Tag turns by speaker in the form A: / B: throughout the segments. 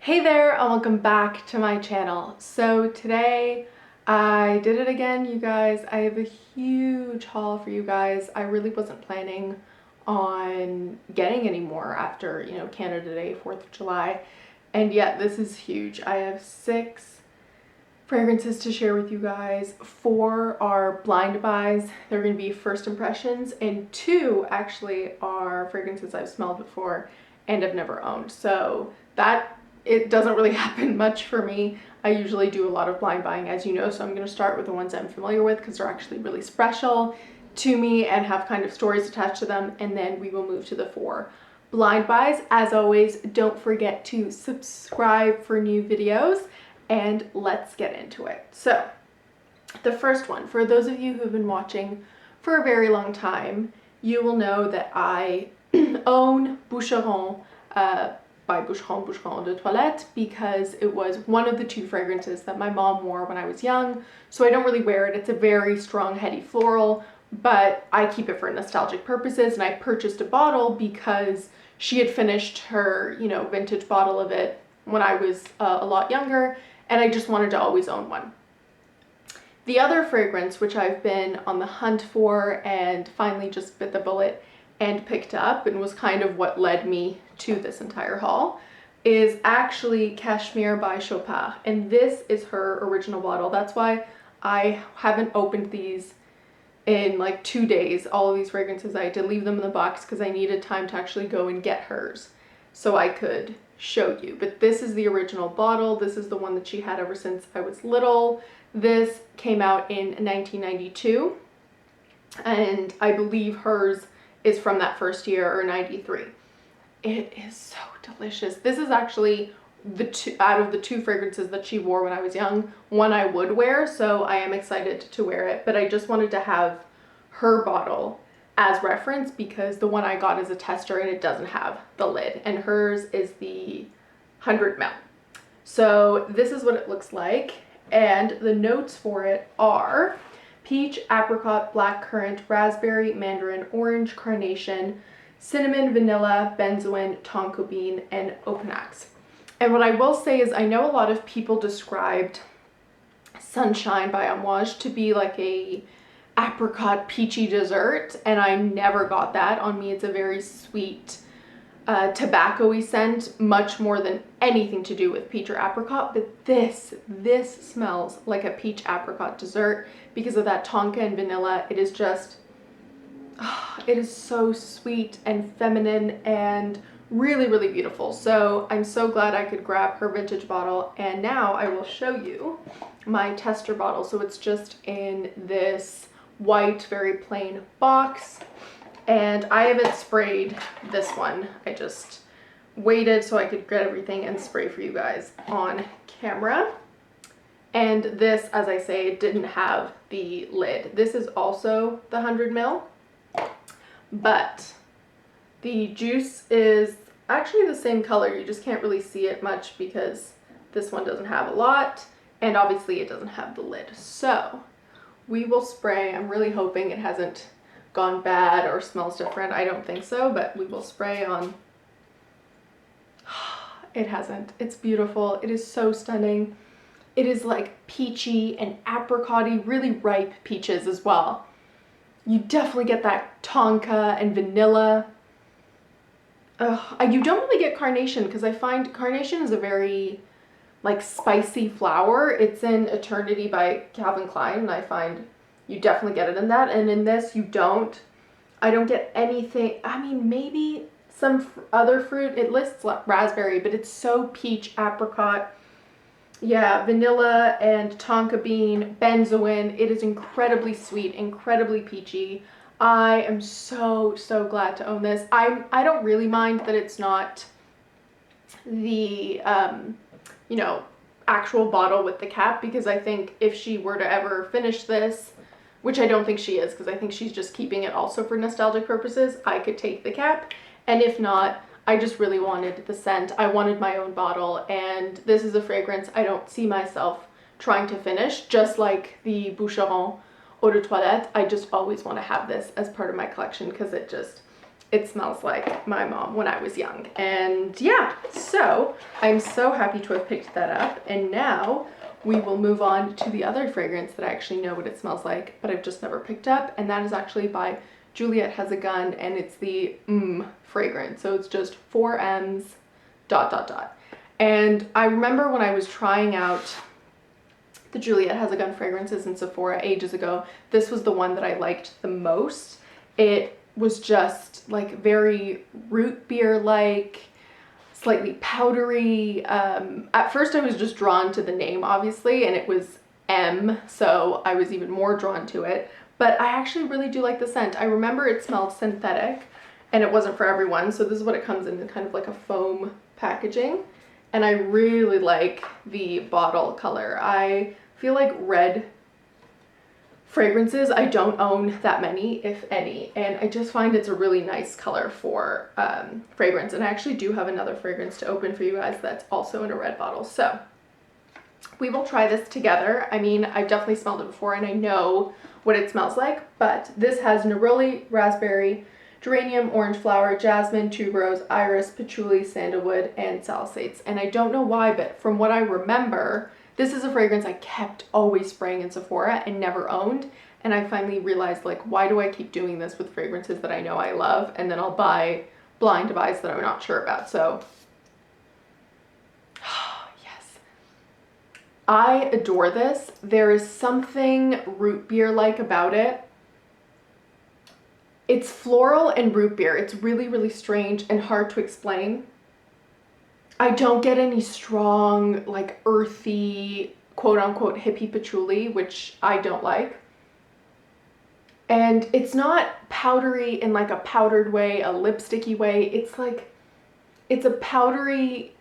A: Hey there and welcome back to my channel. So today I did it again, you guys. I have a huge haul for you guys. I really wasn't planning on getting any more after, Canada Day, 4th of July. And yet this is huge. I have 6 fragrances to share with you guys. 4 are blind buys. They're going to be first impressions, and 2 actually are fragrances I've smelled before and have never owned. So it doesn't really happen much for me. I usually do a lot of blind buying, as you know, so I'm going to start with the ones I'm familiar with because they're actually really special to me and have kind of stories attached to them, and then we will move to the 4 blind buys. As always, don't forget to subscribe for new videos, and let's get into it. So the first one, for those of you who have been watching for a very long time, you will know that I own Boucheron by Boucheron de Toilette because it was one of the 2 fragrances that my mom wore when I was young. So I don't really wear it. It's a very strong, heady floral, but I keep it for nostalgic purposes, and I purchased a bottle because she had finished her, vintage bottle of it when I was a lot younger, and I just wanted to always own one. The other fragrance, which I've been on the hunt for and finally just bit the bullet and picked up and was kind of what led me to this entire haul, is actually Cashmir by Chopard. And this is her original bottle. That's why I haven't opened these in like 2 days. All of these fragrances, I had to leave them in the box because I needed time to actually go and get hers so I could show you. But this is the original bottle. This is the one that she had ever since I was little. This came out in 1992, and I believe hers is from that first year, or 93. It is so delicious. This is actually out of the 2 fragrances that she wore when I was young, one I would wear, so I am excited to wear it. But I just wanted to have her bottle as reference because the one I got is a tester and it doesn't have the lid, and hers is the 100 ml. So this is what it looks like, and the notes for it are peach, apricot, blackcurrant, raspberry, mandarin, orange, carnation, cinnamon, vanilla, benzoin, tonka bean, and opanax. And what I will say is I know a lot of people described Sunshine by Amouage to be like a apricot peachy dessert, and I never got that. On me, it's a very sweet tobacco-y scent, much more than anything to do with peach or apricot. But this smells like a peach apricot dessert because of that tonka and vanilla. It is just, it is so sweet and feminine and really, really beautiful. So I'm so glad I could grab her vintage bottle, and now I will show you my tester bottle. So it's just in this white, very plain box, and I haven't sprayed this one. I just waited so I could get everything and spray for you guys on camera. And this, as I say, didn't have the lid. This is also the 100 ml, but the juice is actually the same color. You just can't really see it much because this one doesn't have a lot, and obviously it doesn't have the lid. So we will spray. I'm really hoping it hasn't gone bad or smells different. I don't think so, but we will spray on. It hasn't. It's beautiful. It is so stunning. It is like peachy and apricot-y, really ripe peaches as well. You definitely get that tonka and vanilla. You don't really get carnation because I find carnation is a very like spicy flower. It's in Eternity by Calvin Klein, and I find you definitely get it in that, and in this you don't. I don't get anything. I mean, maybe some other fruit. It lists raspberry, but it's so peach, apricot, yeah, vanilla and tonka bean, benzoin. It is incredibly sweet, incredibly peachy. I am so glad to own this. I don't really mind that it's not the actual bottle with the cap, because I think if she were to ever finish this, which I don't think she is because I think she's just keeping it also for nostalgic purposes, I could take the cap. And if not, I just really wanted the scent. I wanted my own bottle, and this is a fragrance I don't see myself trying to finish, just like the Boucheron Eau de Toilette. I just always want to have this as part of my collection because it smells like my mom when I was young. And yeah, so I'm so happy to have picked that up. And now we will move on to the other fragrance that I actually know what it smells like, but I've just never picked up. And that is actually by Juliette Has A Gun, and it's the fragrance. So it's just 4 M's ... And I remember when I was trying out the Juliette Has A Gun fragrances in Sephora ages ago, this was the one that I liked the most. It was just like very root beer like, slightly powdery. At first I was just drawn to the name, obviously, and it was M, so I was even more drawn to it. But I actually really do like the scent. I remember it smelled synthetic and it wasn't for everyone, so this is what it comes in kind of like a foam packaging. And I really like the bottle color. I feel like red fragrances, I don't own that many, if any, and I just find it's a really nice color for fragrance. And I actually do have another fragrance to open for you guys that's also in a red bottle. So we will try this together. I mean, I've definitely smelled it before and I know what it smells like, but this has neroli, raspberry, geranium, orange flower, jasmine, tuberose, iris, patchouli, sandalwood, and salicylates. And I don't know why, but from what I remember, this is a fragrance I kept always spraying in Sephora and never owned. And I finally realized, like, why do I keep doing this with fragrances that I know I love, and then I'll buy blind buys that I'm not sure about. So yes, I adore this. There is something root beer like about it. It's floral and root beer. It's really, really strange and hard to explain. I don't get any strong, like, earthy, quote-unquote hippie patchouli, which I don't like. And it's not powdery in like a powdered way, a lipsticky way. It's like, it's a powdery,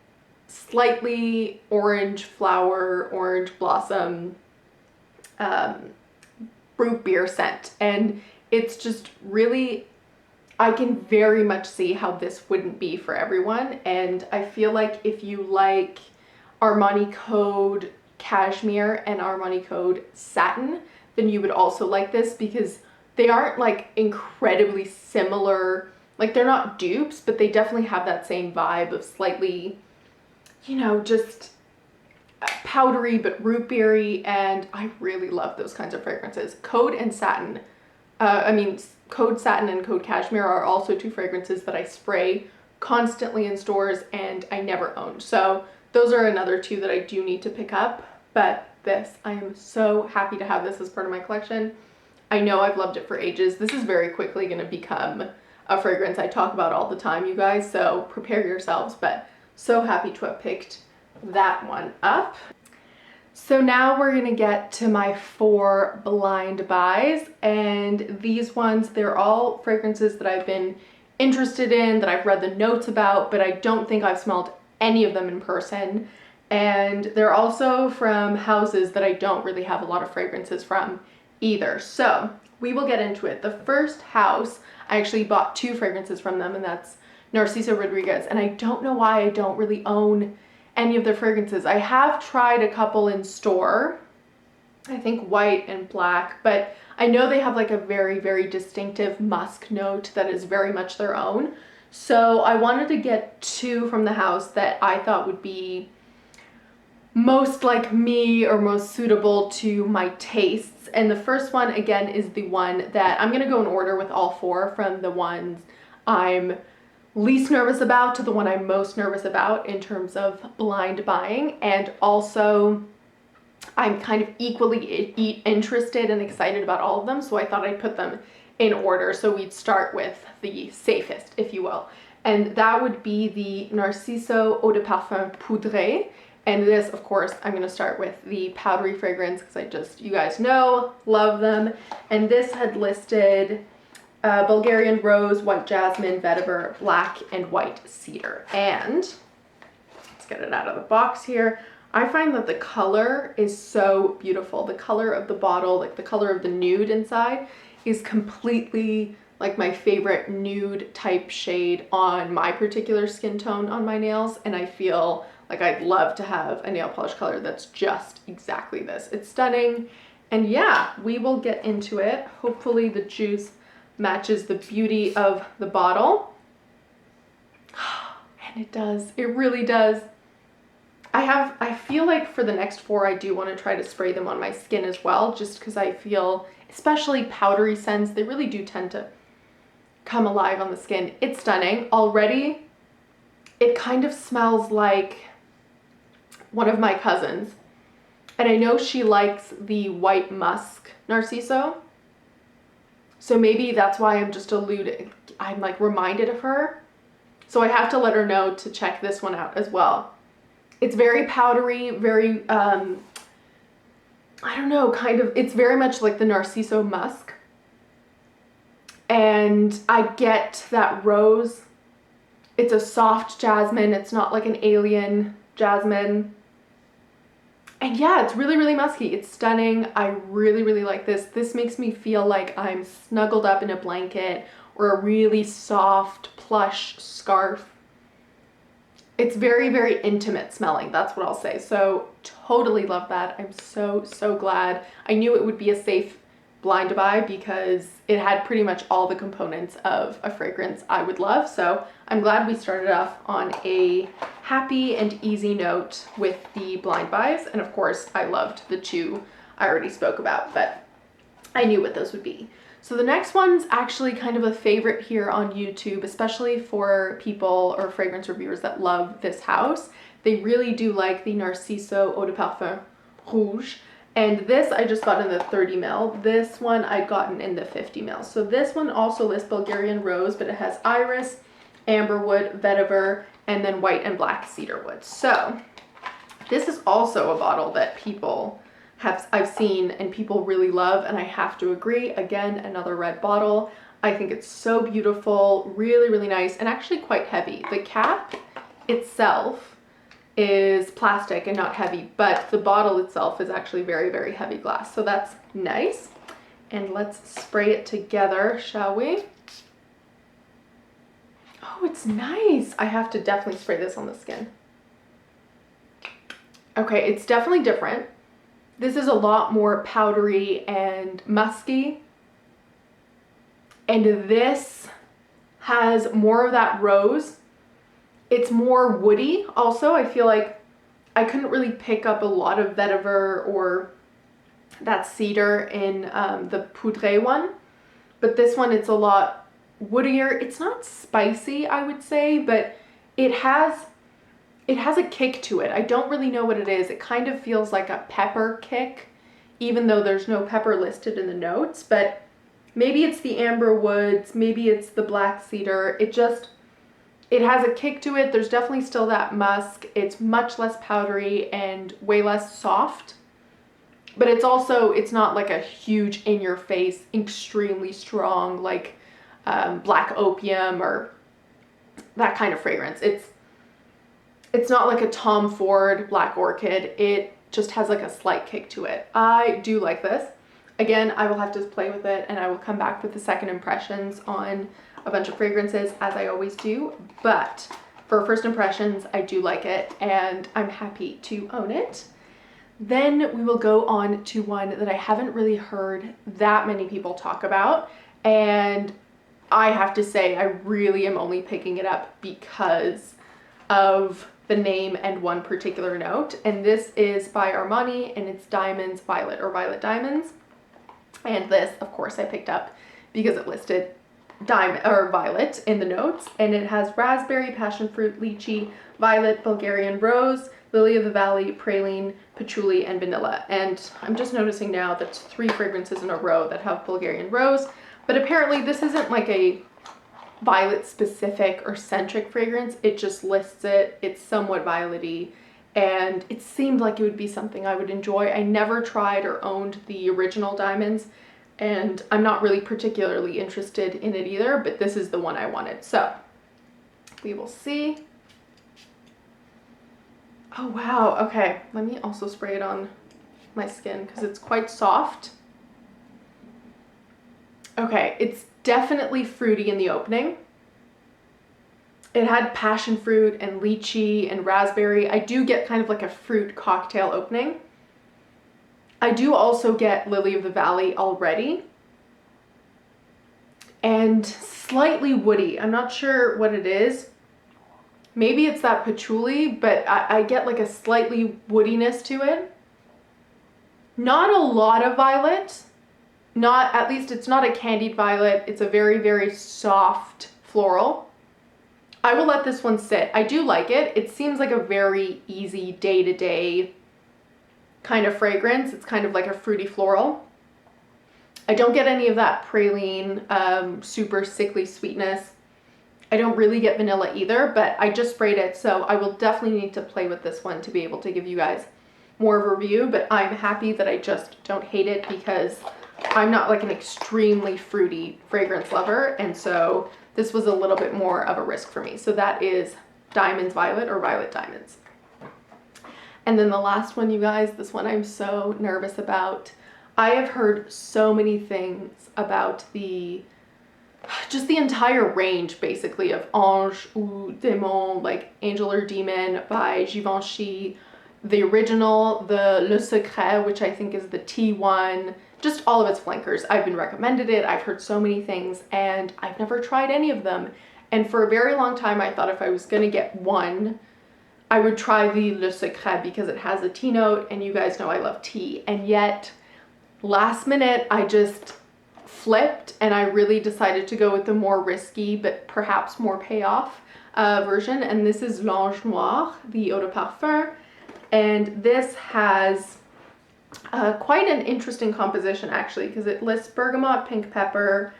A: slightly orange flower, orange blossom, root beer scent. And it's just really, I can very much see how this wouldn't be for everyone. And I feel like if you like Armani Code Cashmere and Armani Code Satin, then you would also like this, because they aren't like incredibly similar. Like, they're not dupes, but they definitely have that same vibe of slightly, you know, just powdery but root beery. And I really love those kinds of fragrances. Code and Satin, Code Satin and Code Cashmere are also 2 fragrances that I spray constantly in stores and I never owned. So those are another 2 that I do need to pick up. But this, I am so happy to have this as part of my collection. I know I've loved it for ages. This is very quickly going to become a fragrance I talk about all the time, you guys, so prepare yourselves. But so happy to have picked that one up. So now we're gonna get to my 4 blind buys, and these ones, they're all fragrances that I've been interested in, that I've read the notes about, but I don't think I've smelled any of them in person. And they're also from houses that I don't really have a lot of fragrances from either. So we will get into it. The first house, I actually bought 2 fragrances from them, and that's Narciso Rodriguez. And I don't know why I don't really own any of their fragrances. I have tried a couple in store, I think white and black, but I know they have like a very, very distinctive musk note that is very much their own. So I wanted to get 2 from the house that I thought would be most like me or most suitable to my tastes. And the first one, again, is the one that I'm gonna go in order with all 4, from the ones I'm least nervous about to the one I'm most nervous about in terms of blind buying. And also I'm kind of equally interested and excited about all of them, so I thought I'd put them in order. So we'd start with the safest, if you will, and that would be the Narciso Eau de Parfum Poudrée. And this, of course, I'm going to start with the powdery fragrance because I just, you guys know, love them. And this had listed Bulgarian rose, white jasmine, vetiver, black, and white cedar. And let's get it out of the box here. I find that the color is so beautiful. The color of the bottle, like the color of the nude inside, is completely like my favorite nude type shade on my particular skin tone on my nails. And I feel like I'd love to have a nail polish color that's just exactly this. It's stunning. And yeah, we will get into it. Hopefully the juice matches the beauty of the bottle. And it does, it really does. I feel like for the next 4, I do want to try to spray them on my skin as well, just because I feel, especially powdery scents, they really do tend to come alive on the skin. It's stunning. Already, it kind of smells like one of my cousins. And I know she likes the white musk Narciso. So maybe that's why I'm like reminded of her. So I have to let her know to check this one out as well. It's very powdery, very, I don't know, kind of, it's very much like the Narciso musk. And I get that rose. It's a soft jasmine. It's not like an alien jasmine. And yeah, it's really, really musky. It's stunning. I really, really like this. This makes me feel like I'm snuggled up in a blanket or a really soft plush scarf. It's very, very intimate smelling. That's what I'll say. So totally love that. I'm so, so glad. I knew it would be a safe blind buy because it had pretty much all the components of a fragrance I would love. So I'm glad we started off on a happy and easy note with the blind buys. And of course, I loved the 2 I already spoke about, but I knew what those would be. So the next one's actually kind of a favorite here on YouTube, especially for people or fragrance reviewers that love this house. They really do like the Narciso Eau de Parfum Rouge. And this I just got in the 30 ml. This one I'd gotten in the 50 ml. So this one also lists Bulgarian rose, but it has iris, amberwood, vetiver, and then white and black cedarwood. So this is also a bottle that I've seen and people really love, and I have to agree. Again, another red bottle. I think it's so beautiful, really, really nice, and actually quite heavy. The cap itself is plastic and not heavy, but the bottle itself is actually very, very heavy glass. So that's nice. And let's spray it together, shall we? Oh, it's nice. I have to definitely spray this on the skin. Okay, it's definitely different. This is a lot more powdery and musky. And this has more of that rose. It's more woody also. I feel like I couldn't really pick up a lot of vetiver or that cedar in the Poudree one. But this one, it's a lot woodier. It's not spicy, I would say, but it has a kick to it. I don't really know what it is. It kind of feels like a pepper kick, even though there's no pepper listed in the notes, but maybe it's the amber woods, maybe it's the black cedar. It has a kick to it. There's definitely still that musk. It's much less powdery and way less soft, but it's not like a huge in your face, extremely strong, like black opium or that kind of fragrance. It's not like a Tom Ford Black Orchid. It just has like a slight kick to it. I do like this. Again, I will have to play with it and I will come back with the second impressions on a bunch of fragrances as I always do. But for first impressions, I do like it and I'm happy to own it. Then we will go on to one that I haven't really heard that many people talk about. And I have to say, I really am only picking it up because of the name and one particular note. And this is by Armani and it's Diamonds Violet or Violet Diamonds. And this, of course, I picked up because it listed diamond or violet in the notes, and it has raspberry, passion fruit, lychee, violet, Bulgarian rose, lily of the valley, praline, patchouli, and vanilla. And I'm just noticing now that's 3 fragrances in a row that have Bulgarian rose, but apparently this isn't like a violet specific or centric fragrance. It just lists it. It's somewhat violet-y, and it seemed like it would be something I would enjoy. I never tried or owned the original diamonds, and I'm not really particularly interested in it either, but this is the one I wanted. So we will see. Oh wow, okay. Let me also spray it on my skin because it's quite soft. Okay, it's definitely fruity in the opening. It had passion fruit and lychee and raspberry. I do get kind of like a fruit cocktail opening. I do also get Lily of the Valley already. and slightly woody. I'm not sure what it is. Maybe it's that patchouli, but I get like a slightly woodiness to it. Not a lot of violet. Not, at least it's not a candied violet. It's a very, very soft floral. I will let this one sit. I do like it. It seems like a very easy day-to-day kind of fragrance. It's kind of like a fruity floral. I don't get any of that praline, super sickly sweetness. I don't really get vanilla either, but I just sprayed it, so I will definitely need to play with this one to be able to give you guys more of a review, but I'm happy that I just don't hate it because I'm not like an extremely fruity fragrance lover, and so this was a little bit more of a risk for me. So that is Diamonds Violet or Violet Diamonds. And then the last one, you guys, this one I'm so nervous about. I have heard so many things about just the entire range basically of Ange ou Démon, like Angel or Demon by Givenchy, the original, the Le Secret, which I think is the T1, just all of its flankers. I've been recommended it, I've heard so many things, and I've never tried any of them. And for a very long time, I thought if I was gonna get one, I would try the Le Secret because it has a tea note, and you guys know I love tea. And yet, last minute, I just flipped and I really decided to go with the more risky but perhaps more payoff version, and this is L'Ange Noir, the eau de parfum, and this has quite an interesting composition actually, because it lists bergamot, pink pepper,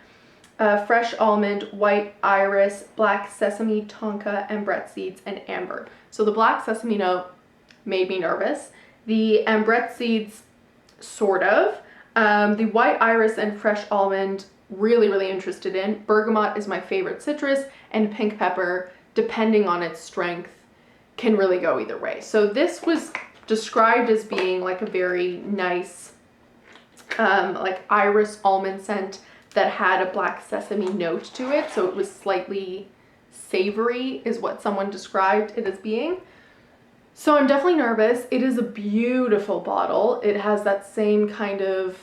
A: fresh almond, white iris, black sesame, tonka, ambrette seeds, and amber. So the black sesame note made me nervous. The ambrette seeds, sort of. The white iris and fresh almond, really, really interested in. Bergamot is my favorite citrus, and pink pepper, depending on its strength, can really go either way. So this was described as being like a very nice, like iris almond scent that had a black sesame note to it. So it was slightly savory is what someone described it as being. So I'm definitely nervous. It is a beautiful bottle. It has that same kind of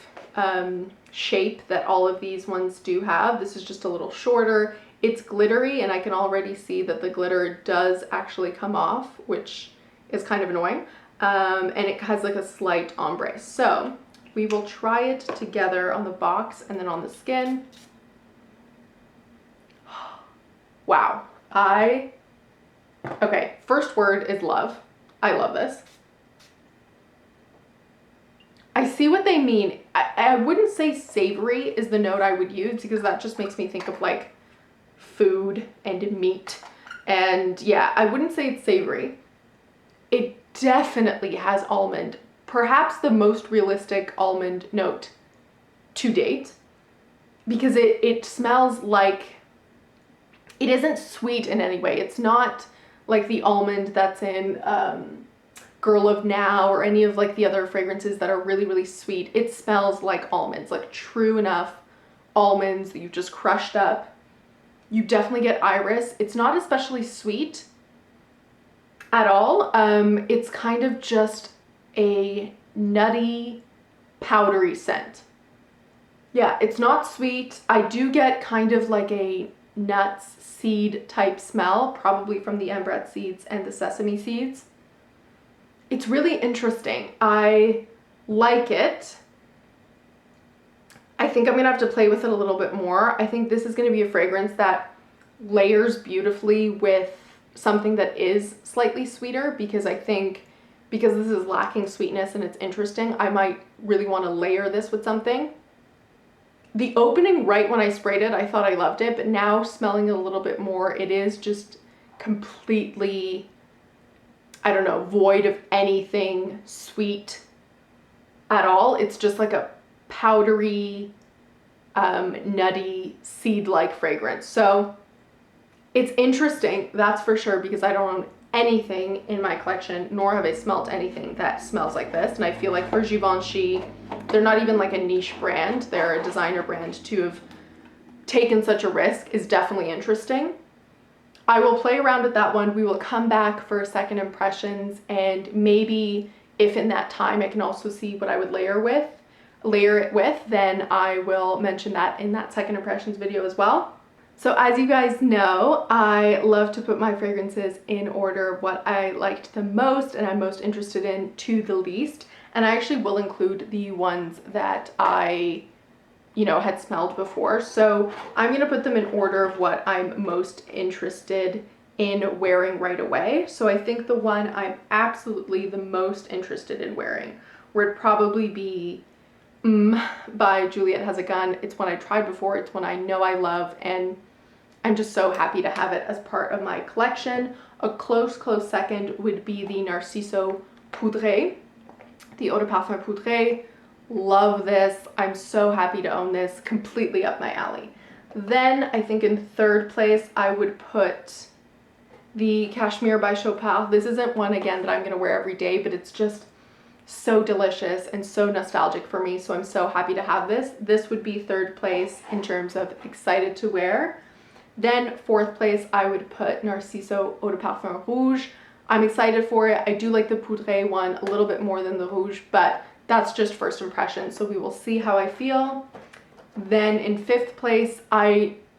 A: shape that all of these ones do have. This is just a little shorter. It's glittery, and I can already see that the glitter does actually come off, which is kind of annoying. And it has like a slight ombre. So we will try it together on the box and then on the skin. Wow. Okay, first word is love. I love this. I see what they mean. I wouldn't say savory is the note I would use because that just makes me think of like food and meat. And yeah, I wouldn't say it's savory. It definitely has almond, perhaps the most realistic almond note to date, because it smells like, it isn't sweet in any way. It's not like the almond that's in Girl of Now or any of like the other fragrances that are really, really sweet. It smells like almonds, like true enough almonds that you've just crushed up. You definitely get iris. It's not especially sweet at all. It's kind of just a nutty, powdery scent. Yeah, it's not sweet. I do get kind of like a nuts, seed type smell, probably from the ambrette seeds and the sesame seeds. It's really interesting. I like it. I think I'm gonna have to play with it a little bit more. I think this is gonna be a fragrance that layers beautifully with something that is slightly sweeter, because I think because this is lacking sweetness and it's interesting, I might really want to layer this with something. The opening right when I sprayed it, I thought I loved it, but now smelling it a little bit more, it is just completely, I don't know, void of anything sweet at all. It's just like a powdery, nutty, seed-like fragrance. So it's interesting, that's for sure, because I don't own anything in my collection, nor have I smelt anything that smells like this. And I feel like for Givenchy, they're not even like a niche brand, they're a designer brand. To have taken such a risk is definitely interesting. I will play around with that one. We will come back for second impressions, and maybe if in that time I can also see what I would layer with. layer it with, then I will mention that in that second impressions video as well. So as you guys know, I love to put my fragrances in order of what I liked the most and I'm most interested in to the least. And I actually will include the ones that I, had smelled before. So I'm going to put them in order of what I'm most interested in wearing right away. So I think the one I'm absolutely the most interested in wearing would probably be by Juliette Has A Gun. It's one I tried before, it's one I know I love, and I'm just so happy to have it as part of my collection. A close second would be the Narciso Poudree, the Eau de Parfum Poudree. Love this. I'm so happy to own this, completely up my alley. Then I think in third place I would put the Cashmir by Chopard. This isn't one, again, that I'm going to wear every day, but it's just so delicious and so nostalgic for me, so I'm so happy to have this. This would be third place in terms of excited to wear. Then fourth place, I would put Narciso Eau de Parfum Rouge. I'm excited for it. I do like the Poudree one a little bit more than the Rouge, but that's just first impression, so we will see how I feel. Then in fifth place,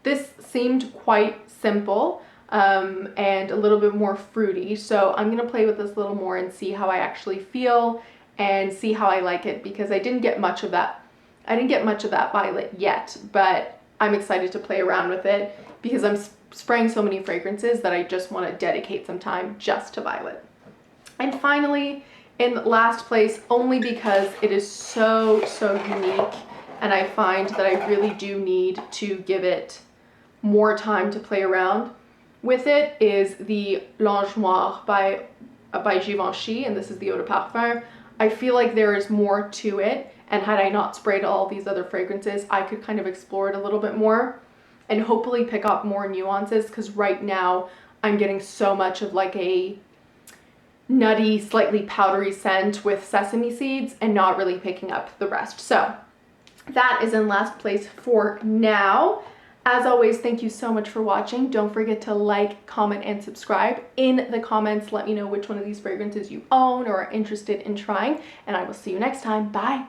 A: this seemed quite simple and a little bit more fruity, so I'm gonna play with this a little more and see how I actually feel and see how I like it, because I didn't get much of that violet yet, but I'm excited to play around with it because I'm spraying so many fragrances that I just want to dedicate some time just to violet. And finally, in last place, only because it is so unique and I find that I really do need to give it more time to play around with it, is the Noire by Givenchy, and this is the Eau de Parfum. I feel like there is more to it, and had I not sprayed all these other fragrances, I could kind of explore it a little bit more and hopefully pick up more nuances, because right now I'm getting so much of like a nutty, slightly powdery scent with sesame seeds and not really picking up the rest. So that is in last place for now. As always, thank you so much for watching. Don't forget to like, comment, and subscribe. In the comments, let me know which one of these fragrances you own or are interested in trying, and I will see you next time. Bye.